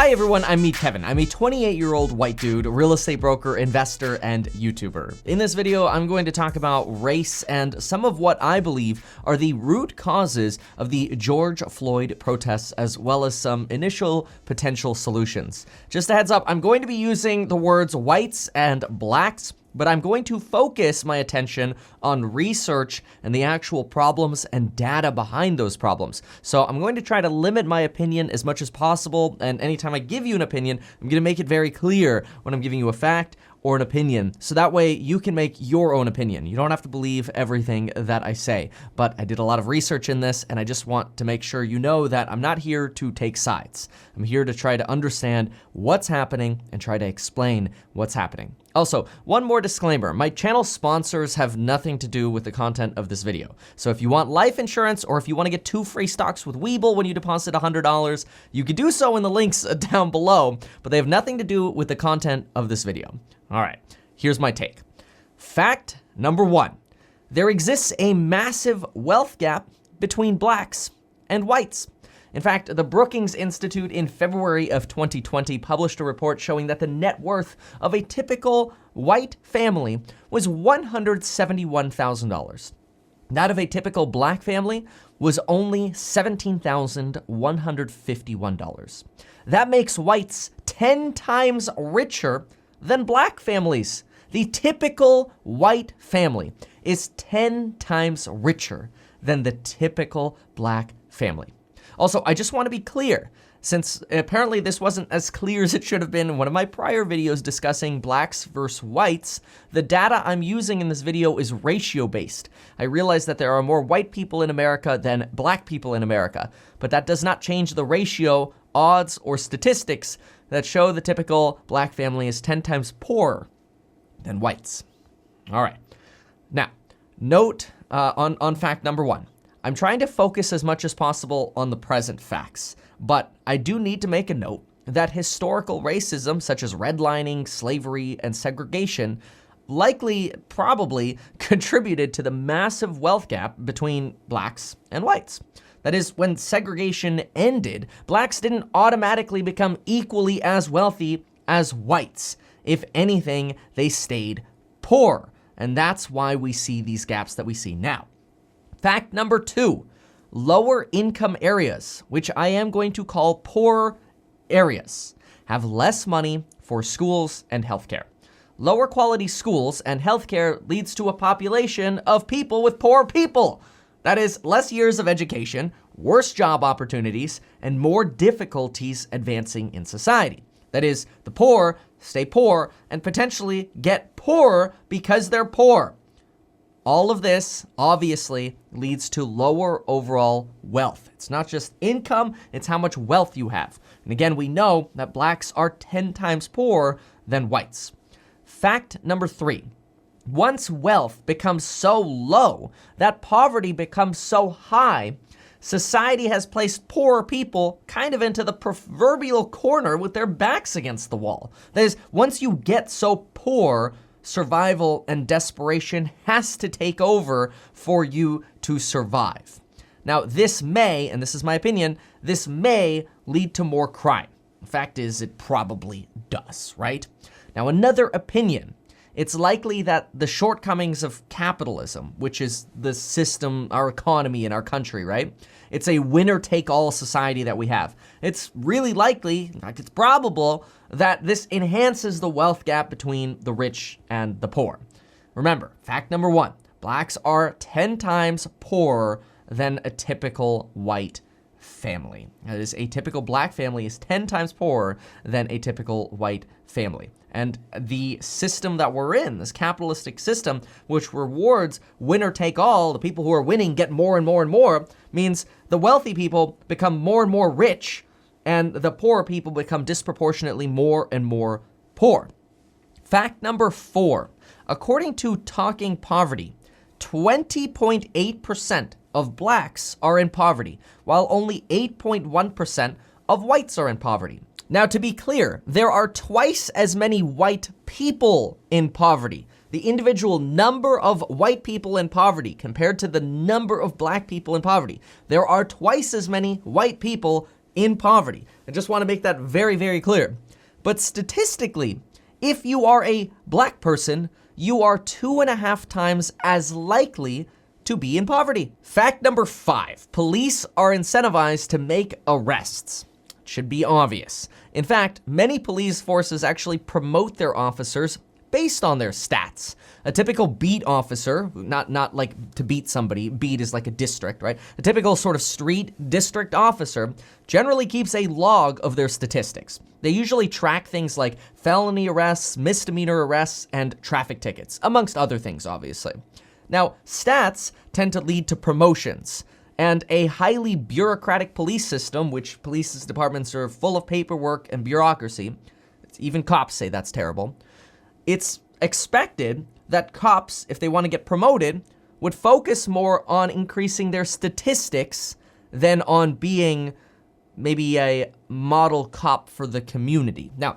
Hi everyone, I'm me, Kevin. I'm a 28-year-old white dude, real estate broker, investor, and YouTuber. In this video, I'm going to talk about race and some of what I believe are the root causes of the George Floyd protests, as well as some initial potential solutions. Just a heads up, I'm going to be using the words whites and blacks, but I'm going to focus my attention on research and the actual problems and data behind those problems. So I'm going to try to limit my opinion as much as possible, and anytime I give you an opinion, I'm going to make it very clear when I'm giving you a fact or an opinion, so that way you can make your own opinion. You don't have to believe everything that I say, but I did a lot of research in this, and I just want to make sure you know that I'm not here to take sides. I'm here to try to understand what's happening and try to explain what's happening. Also, one more disclaimer, my channel sponsors have nothing to do with the content of this video. So if you want life insurance, or if you want to get 2 free stocks with Webull when you deposit $100, you can do so in the links down below, but they have nothing to do with the content of this video. All right, here's my take. Fact number 1, there exists a massive wealth gap between blacks and whites. In fact, the Brookings Institute in February of 2020 published a report showing that the net worth of a typical white family was $171,000. That of a typical black family was only $17,151. That makes whites 10 times richer than black families. The typical white family is 10 times richer than the typical black family. Also, I just want to be clear, since apparently this wasn't as clear as it should have been in one of my prior videos discussing blacks versus whites, the data I'm using in this video is ratio-based. I realize that there are more white people in America than black people in America, but that does not change the ratio, odds, or statistics that show the typical black family is 10 times poorer than whites. All right. Now, note on fact number 1. I'm trying to focus as much as possible on the present facts, but I do need to make a note that historical racism, such as redlining, slavery, and segregation, probably contributed to the massive wealth gap between blacks and whites. That is, when segregation ended, blacks didn't automatically become equally as wealthy as whites. If anything, they stayed poor, and that's why we see these gaps that we see now. Fact number 2, lower income areas, which I am going to call poor areas, have less money for schools and healthcare. Lower quality schools and healthcare leads to a population of people with poor people. That is, less years of education, worse job opportunities, and more difficulties advancing in society. That is, the poor stay poor and potentially get poorer because they're poor. All of this, obviously, leads to lower overall wealth. It's not just income, it's how much wealth you have. And again, we know that blacks are 10 times poorer than whites. Fact number 3, once wealth becomes so low that poverty becomes so high, society has placed poorer people kind of into the proverbial corner with their backs against the wall. That is, once you get so poor, survival and desperation has to take over for you to survive. Now, this may, and this is my opinion, this may lead to more crime. The fact is, it probably does, right? Now, another opinion, it's likely that the shortcomings of capitalism, which is the system, our economy in our country, right? It's a winner-take-all society that we have. It's really likely, in fact, it's probable, that this enhances the wealth gap between the rich and the poor. Remember, fact number 1, blacks are 10 times poorer than a typical white family. That is, a typical black family is 10 times poorer than a typical white family. And the system that we're in, this capitalistic system, which rewards winner take all, the people who are winning get more and more and more, means the wealthy people become more and more rich, and the poorer people become disproportionately more and more poor. Fact number 4, according to Talking Poverty, 20.8% of blacks are in poverty, while only 8.1% of whites are in poverty. Now, to be clear, there are twice as many white people in poverty. The individual number of white people in poverty compared to the number of black people in poverty. There are twice as many white people in poverty. I just want to make that very, very clear. But statistically, if you are a black person, you are 2.5 times as likely to be in poverty. Fact number 5, police are incentivized to make arrests. It should be obvious. In fact, many police forces actually promote their officers based on their stats. A typical beat officer, not like to beat somebody, beat is like a district, right? A typical sort of street district officer generally keeps a log of their statistics. They usually track things like felony arrests, misdemeanor arrests, and traffic tickets, amongst other things, obviously. Now, stats tend to lead to promotions, and a highly bureaucratic police system, which police departments are full of paperwork and bureaucracy, even cops say that's terrible. It's expected that cops, if they want to get promoted, would focus more on increasing their statistics than on being maybe a model cop for the community. Now,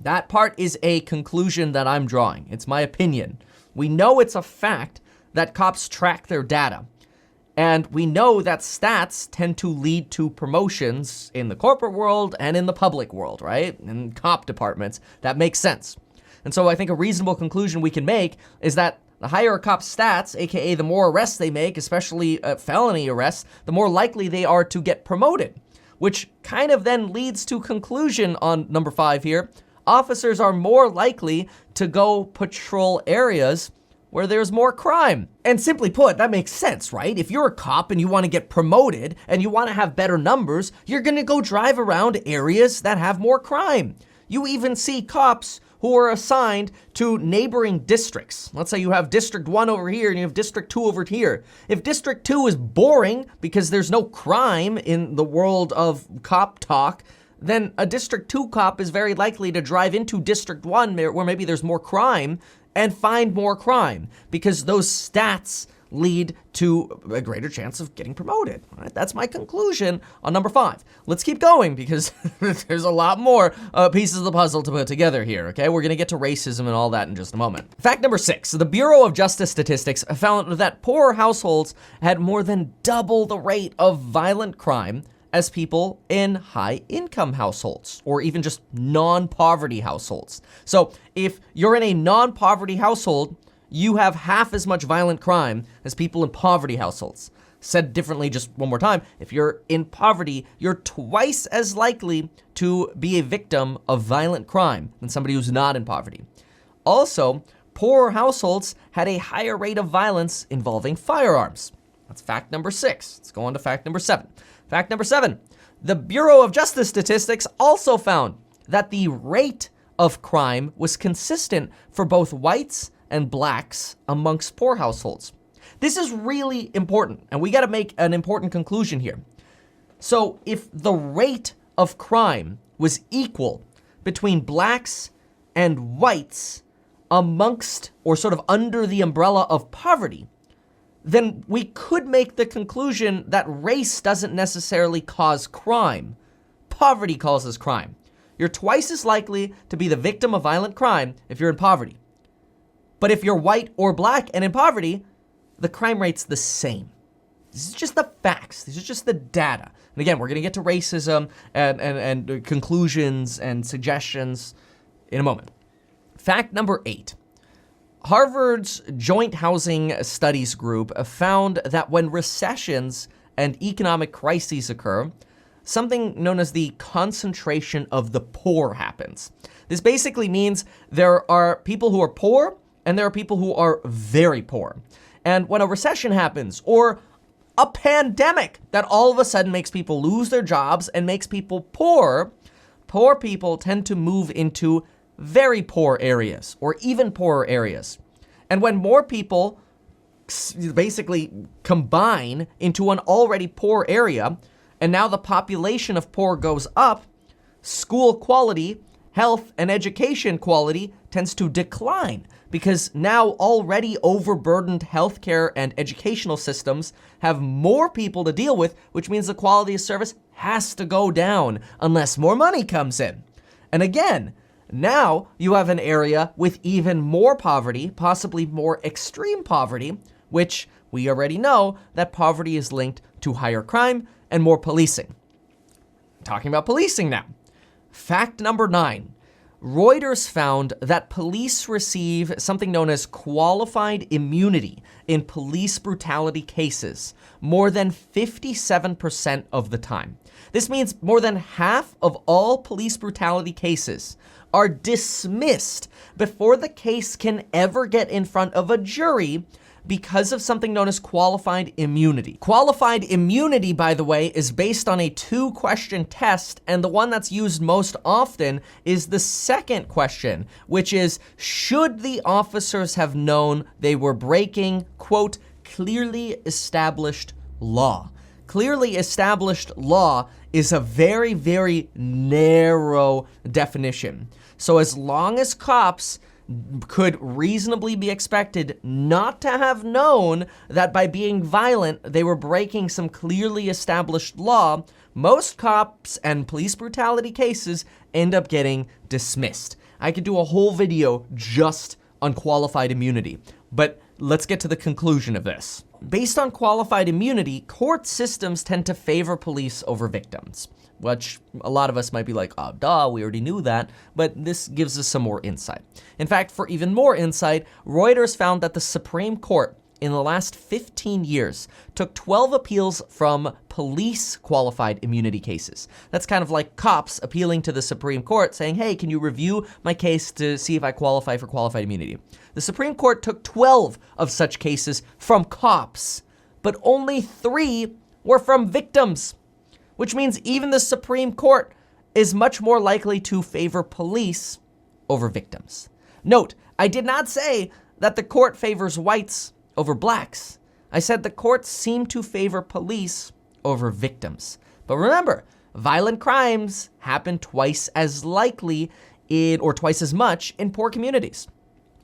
that part is a conclusion that I'm drawing. It's my opinion. We know it's a fact that cops track their data. And we know that stats tend to lead to promotions in the corporate world and in the public world, right? In cop departments. That makes sense. And so I think a reasonable conclusion we can make is that the higher a cop's stats, aka the more arrests they make, especially felony arrests, the more likely they are to get promoted. Which kind of then leads to conclusion on number 5 here. Officers are more likely to go patrol areas where there's more crime. And simply put, that makes sense, right? If you're a cop and you want to get promoted and you want to have better numbers, you're going to go drive around areas that have more crime. You even see cops who are assigned to neighboring districts. Let's say you have District 1 over here and you have District 2 over here. If District 2 is boring because there's no crime in the world of cop talk, then a District 2 cop is very likely to drive into District 1 where maybe there's more crime and find more crime because those stats lead to a greater chance of getting promoted. All right, that's my conclusion on number 5. Let's keep going because there's a lot more pieces of the puzzle to put together here, okay? We're gonna get to racism and all that in just a moment. Fact number 6, the Bureau of Justice Statistics found that poor households had more than double the rate of violent crime as people in high-income households, or even just non-poverty households. So if you're in a non-poverty household, you have half as much violent crime as people in poverty households. Said differently, just one more time, if you're in poverty, you're twice as likely to be a victim of violent crime than somebody who's not in poverty. Also, poorer households had a higher rate of violence involving firearms. That's fact number 6. Let's go on to fact number 7. Fact number 7, the Bureau of Justice Statistics also found that the rate of crime was consistent for both whites and blacks amongst poor households. This is really important, and we gotta make an important conclusion here. So if the rate of crime was equal between blacks and whites amongst or sort of under the umbrella of poverty, then we could make the conclusion that race doesn't necessarily cause crime. Poverty causes crime. You're twice as likely to be the victim of violent crime if you're in poverty. But if you're white or black and in poverty, the crime rate's the same. This is just the facts. These are just the data. And again, we're gonna get to racism and conclusions and suggestions in a moment. Fact number 8. Harvard's Joint Housing Studies Group found that when recessions and economic crises occur, something known as the concentration of the poor happens. This basically means there are people who are poor and there are people who are very poor. And when a recession happens or a pandemic that all of a sudden makes people lose their jobs and makes people poor, poor people tend to move into very poor areas or even poorer areas. And when more people basically combine into an already poor area, and now the population of poor goes up, school quality, health, and education quality tends to decline because now already overburdened healthcare and educational systems have more people to deal with, which means the quality of service has to go down unless more money comes in. And again, now you have an area with even more poverty, possibly more extreme poverty, which we already know that poverty is linked to higher crime and more policing. talking about policing now. Fact number 9. Reuters found that police receive something known as qualified immunity in police brutality cases more than 57% of the time. This means more than half of all police brutality cases are dismissed before the case can ever get in front of a jury because of something known as qualified immunity. Qualified immunity, by the way, is based on a 2-question test, and the one that's used most often is the second question, which is, should the officers have known they were breaking, quote, clearly established law? Clearly established law is a very, very narrow definition. So as long as cops could reasonably be expected not to have known that by being violent, they were breaking some clearly established law, most cops and police brutality cases end up getting dismissed. I could do a whole video just on qualified immunity, but let's get to the conclusion of this. Based on qualified immunity, court systems tend to favor police over victims, which a lot of us might be like, oh, duh, we already knew that, but this gives us some more insight. In fact, for even more insight, Reuters found that the Supreme Court in the last 15 years took 12 appeals from police qualified immunity cases. That's kind of like cops appealing to the Supreme Court saying, hey, can you review my case to see if I qualify for qualified immunity? The Supreme Court took 12 of such cases from cops, but only 3 were from victims, which means even the Supreme Court is much more likely to favor police over victims. Note, I did not say that the court favors whites over blacks. I said the courts seem to favor police over victims. But remember, violent crimes happen twice as likely or twice as much in poor communities.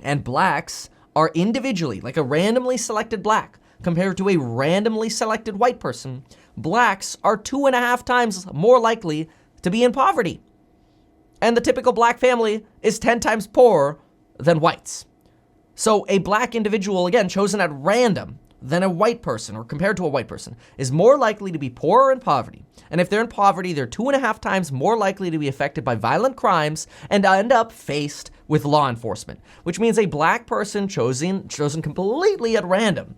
And blacks are individually, like a randomly selected black, compared to a randomly selected white person, blacks are 2.5 times more likely to be in poverty. And the typical black family is 10 times poorer than whites. So a black individual, again, chosen at random than a white person, or compared to a white person, is more likely to be poorer in poverty. And if they're in poverty, they're 2.5 times more likely to be affected by violent crimes and end up faced with law enforcement, which means a black person chosen completely at random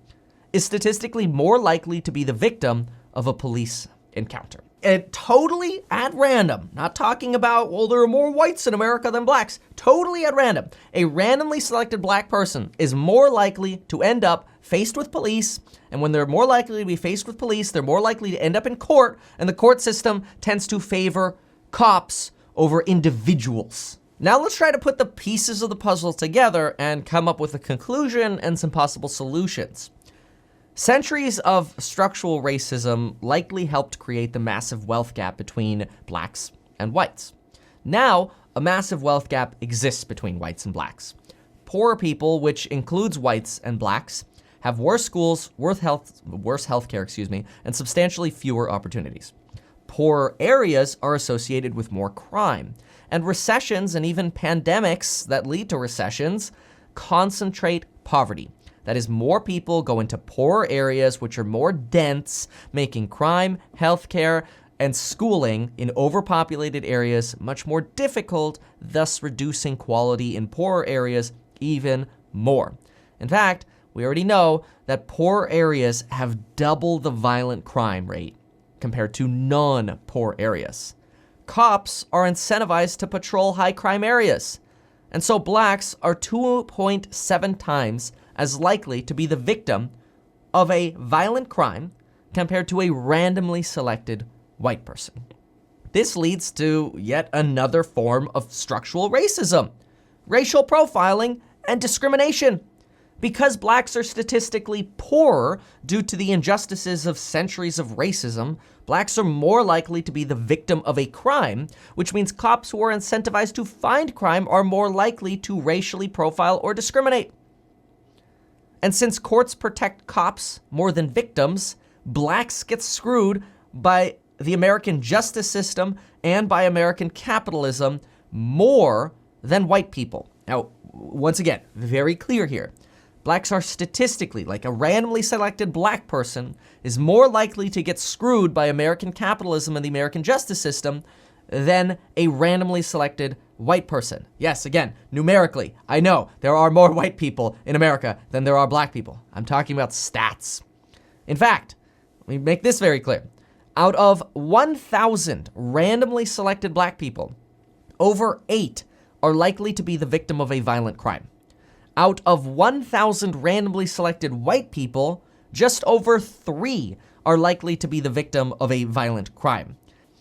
is statistically more likely to be the victim of a police encounter. And totally at random, not talking about, well, there are more whites in America than blacks, totally at random, a randomly selected black person is more likely to end up faced with police, and when they're more likely to be faced with police, they're more likely to end up in court, and the court system tends to favor cops over individuals. Now let's try to put the pieces of the puzzle together and come up with a conclusion and some possible solutions. Centuries of structural racism likely helped create the massive wealth gap between blacks and whites. Now, a massive wealth gap exists between whites and blacks. Poorer people, which includes whites and blacks, have worse schools, worse healthcare, and substantially fewer opportunities. Poorer areas are associated with more crime, and recessions and even pandemics that lead to recessions concentrate poverty. That is, more people go into poorer areas which are more dense, making crime, healthcare, and schooling in overpopulated areas much more difficult, thus reducing quality in poorer areas even more. In fact, we already know that poorer areas have double the violent crime rate compared to non-poor areas. Cops are incentivized to patrol high crime areas, and so blacks are 2.7 times as likely to be the victim of a violent crime compared to a randomly selected white person. This leads to yet another form of structural racism, racial profiling and discrimination. Because blacks are statistically poorer due to the injustices of centuries of racism, blacks are more likely to be the victim of a crime, which means cops who are incentivized to find crime are more likely to racially profile or discriminate. And since courts protect cops more than victims, blacks get screwed by the American justice system and by American capitalism more than white people. Now, once again, very clear here. blacks are statistically, like a randomly selected black person, is more likely to get screwed by American capitalism and the American justice system than a randomly selected white person. Yes, again, numerically, I know there are more white people in America than there are black people. I'm talking about stats. In fact, let me make this very clear. Out of 1,000 randomly selected black people, over 8 are likely to be the victim of a violent crime. Out of 1,000 randomly selected white people, just over 3 are likely to be the victim of a violent crime.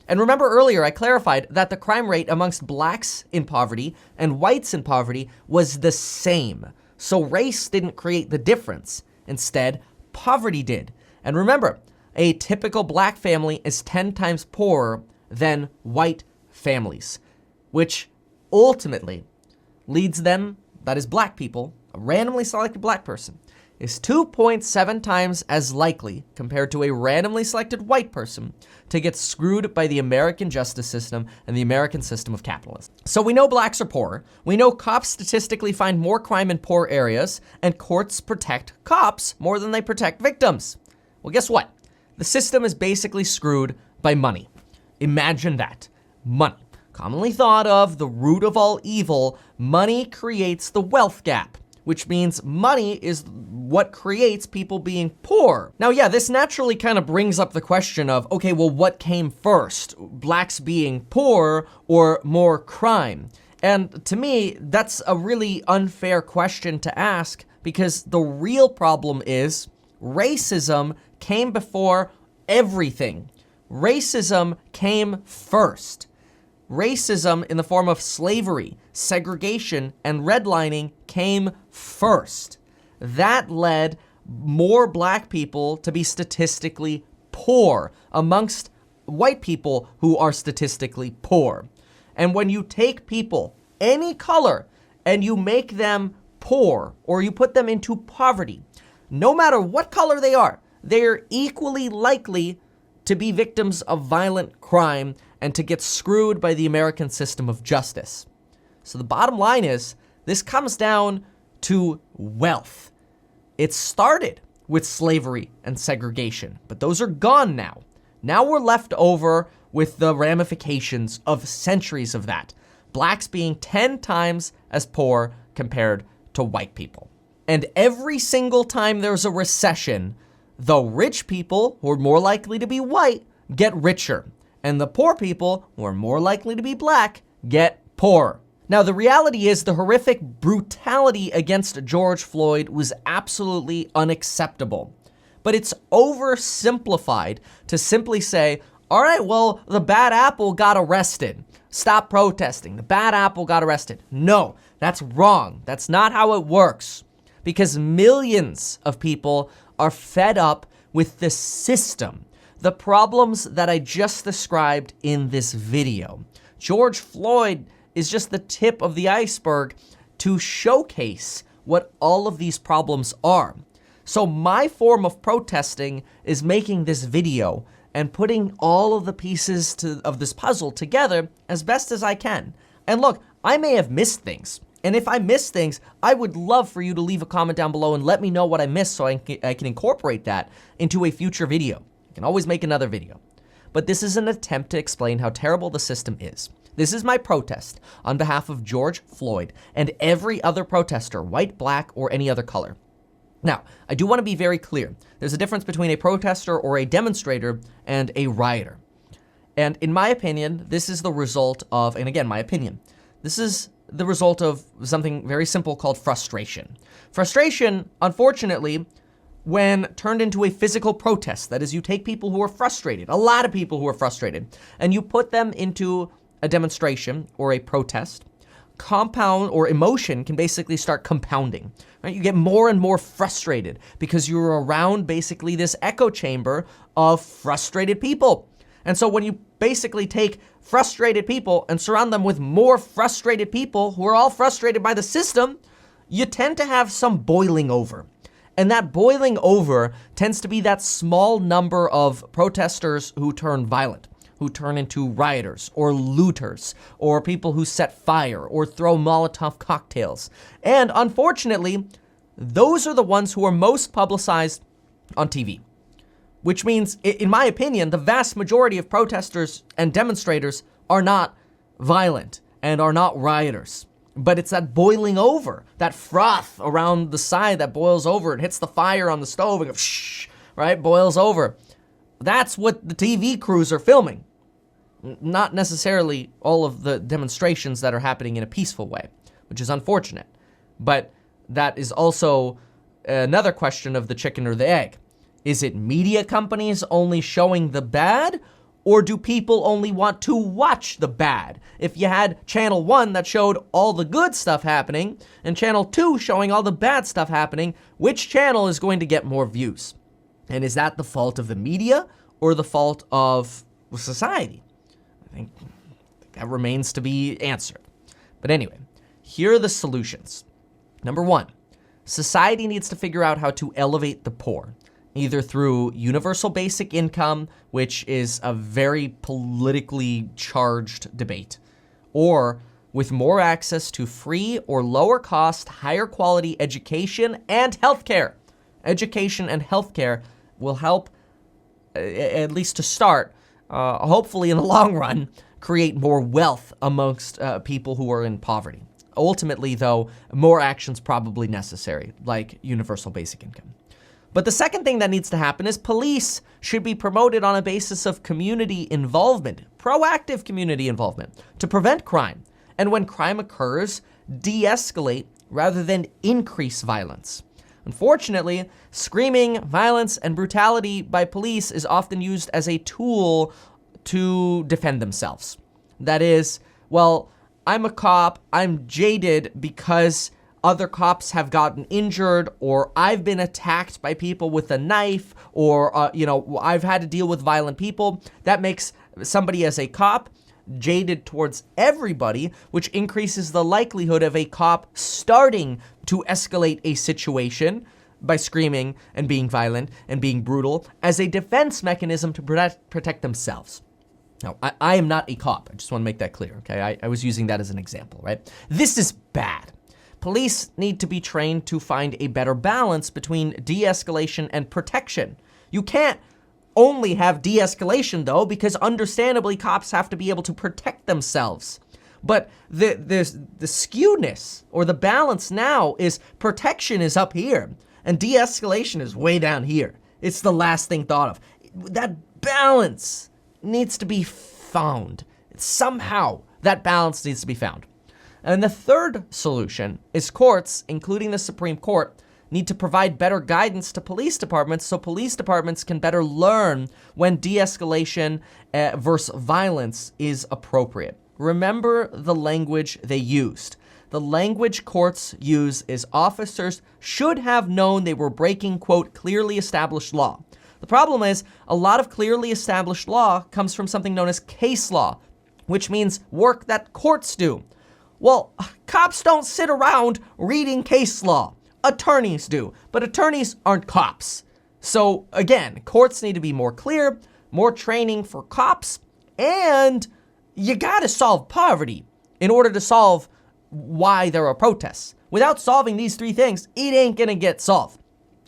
And remember earlier, I clarified that the crime rate amongst blacks in poverty and whites in poverty was the same. So race didn't create the difference. Instead, poverty did. And remember, a typical black family is 10 times poorer than white families, which ultimately leads them, that is black people, a randomly selected black person, is 2.7 times as likely compared to a randomly selected white person to get screwed by the American justice system and the American system of capitalism. So we know blacks are poorer. We know cops statistically find more crime in poor areas, and courts protect cops more than they protect victims. Well, guess what? The system is basically screwed by money. Imagine that. Money. Commonly thought of the root of all evil, money creates the wealth gap, which means money is what creates people being poor. Now, yeah, this naturally kind of brings up the question of, okay, well, what came first? Blacks being poor or more crime? And to me, that's a really unfair question to ask, because the real problem is racism came before everything. Racism came first. Racism in the form of slavery, segregation, and redlining came first. That led more black people to be statistically poor amongst white people who are statistically poor. And when you take people, any color, and you make them poor, or you put them into poverty, no matter what color they are equally likely to be victims of violent crime and to get screwed by the American system of justice. So the bottom line is, this comes down to wealth. It started with slavery and segregation, but those are gone now. Now we're left over with the ramifications of centuries of that. Blacks being 10 times as poor compared to white people. And every single time there's a recession, the rich people, who are more likely to be white, get richer. And the poor people, who are more likely to be black, get poorer. Now, the reality is the horrific brutality against George Floyd was absolutely unacceptable. But it's oversimplified to simply say, all right, well, the bad apple got arrested. Stop protesting. The bad apple got arrested. No, that's wrong. That's not how it works. Because millions of people are fed up with the system, the problems that I just described in this video. George Floyd is just the tip of the iceberg to showcase what all of these problems are. So my form of protesting is making this video and putting all of the pieces of this puzzle together as best as I can. And look, I may have missed things. And if I miss things, I would love for you to leave a comment down below and let me know what I missed so I can incorporate that into a future video. I can always make another video. But this is an attempt to explain how terrible the system is. This is my protest on behalf of George Floyd and every other protester, white, black, or any other color. Now, I do want to be very clear. There's a difference between a protester or a demonstrator and a rioter. And in my opinion, this is the result of, and again, my opinion, this is the result of something very simple called frustration. Frustration, unfortunately, when turned into a physical protest, that is, you take people who are frustrated, a lot of people who are frustrated, and you put them into a demonstration or a protest, compound or emotion can basically start compounding, right? You get more and more frustrated because you're around basically this echo chamber of frustrated people. And so when you basically take frustrated people and surround them with more frustrated people who are all frustrated by the system, you tend to have some boiling over. And that boiling over tends to be that small number of protesters who turn violent, who turn into rioters or looters or people who set fire or throw Molotov cocktails. And unfortunately, those are the ones who are most publicized on TV. Which means, in my opinion, the vast majority of protesters and demonstrators are not violent and are not rioters. But it's that boiling over, that froth around the side that boils over. It hits the fire on the stove and goes, right? Boils over. That's what the TV crews are filming. Not necessarily all of the demonstrations that are happening in a peaceful way, which is unfortunate. But that is also another question of the chicken or the egg. Is it media companies only showing the bad, or do people only want to watch the bad? If you had Channel 1 that showed all the good stuff happening, and Channel 2 showing all the bad stuff happening, which channel is going to get more views? And is that the fault of the media or the fault of society? I think that remains to be answered. But anyway, here are the solutions. Number 1, society needs to figure out how to elevate the poor, either through universal basic income, which is a very politically charged debate, or with more access to free or lower cost, higher quality education and healthcare. Education and healthcare will help, at least to start, hopefully in the long run, create more wealth amongst people who are in poverty. Ultimately, though, more action's probably necessary, like universal basic income. But the second thing that needs to happen is police should be promoted on a basis of community involvement, proactive community involvement, to prevent crime. And when crime occurs, de-escalate rather than increase violence. Unfortunately, screaming, violence, and brutality by police is often used as a tool to defend themselves. That is, well, I'm a cop, I'm jaded because other cops have gotten injured, or I've been attacked by people with a knife, or, I've had to deal with violent people. That makes somebody as a cop jaded towards everybody, which increases the likelihood of a cop starting to escalate a situation by screaming and being violent and being brutal as a defense mechanism to protect themselves. Now, I am not a cop. I just want to make that clear, okay? I was using that as an example, right? This is bad. Police need to be trained to find a better balance between de-escalation and protection. You can't only have de-escalation, though, because understandably cops have to be able to protect themselves. But the skewness or the balance now is protection is up here and de-escalation is way down here. It's the last thing thought of. That balance needs to be found. Somehow that balance needs to be found. And the third solution is courts, including the Supreme Court, need to provide better guidance to police departments so police departments can better learn when de-escalation versus violence is appropriate. Remember the language they used. The language courts use is officers should have known they were breaking, quote, clearly established law. The problem is a lot of clearly established law comes from something known as case law, which means work that courts do. Well, cops don't sit around reading case law. Attorneys do, but attorneys aren't cops. So again, courts need to be more clear, more training for cops, and you gotta solve poverty in order to solve why there are protests. Without solving these three things, it ain't gonna get solved.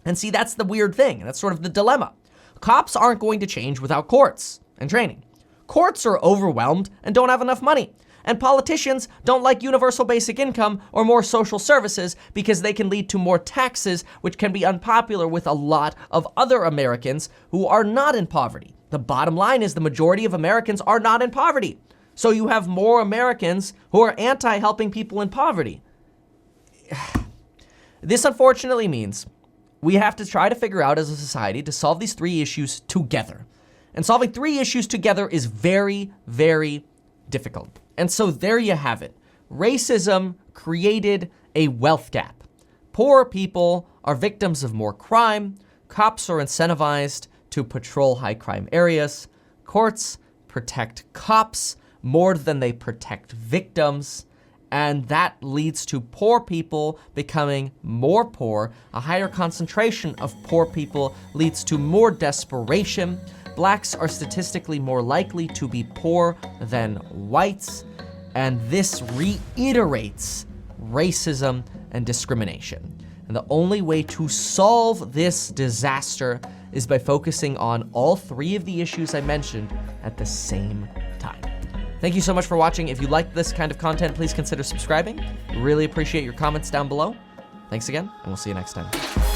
And see, that's the weird thing. That's sort of the dilemma. Cops aren't going to change without courts and training. Courts are overwhelmed and don't have enough money. And politicians don't like universal basic income or more social services because they can lead to more taxes, which can be unpopular with a lot of other Americans who are not in poverty. The bottom line is the majority of Americans are not in poverty. So you have more Americans who are anti-helping people in poverty. This unfortunately means we have to try to figure out as a society to solve these three issues together. And solving three issues together is very, very difficult. And so there you have it. Racism created a wealth gap. Poor people are victims of more crime. Cops are incentivized to patrol high crime areas. Courts protect cops more than they protect victims. And that leads to poor people becoming more poor. A higher concentration of poor people leads to more desperation. Blacks are statistically more likely to be poor than whites, and this reiterates racism and discrimination. And the only way to solve this disaster is by focusing on all three of the issues I mentioned at the same time. Thank you so much for watching. If you like this kind of content, please consider subscribing. Really appreciate your comments down below. Thanks again, and we'll see you next time.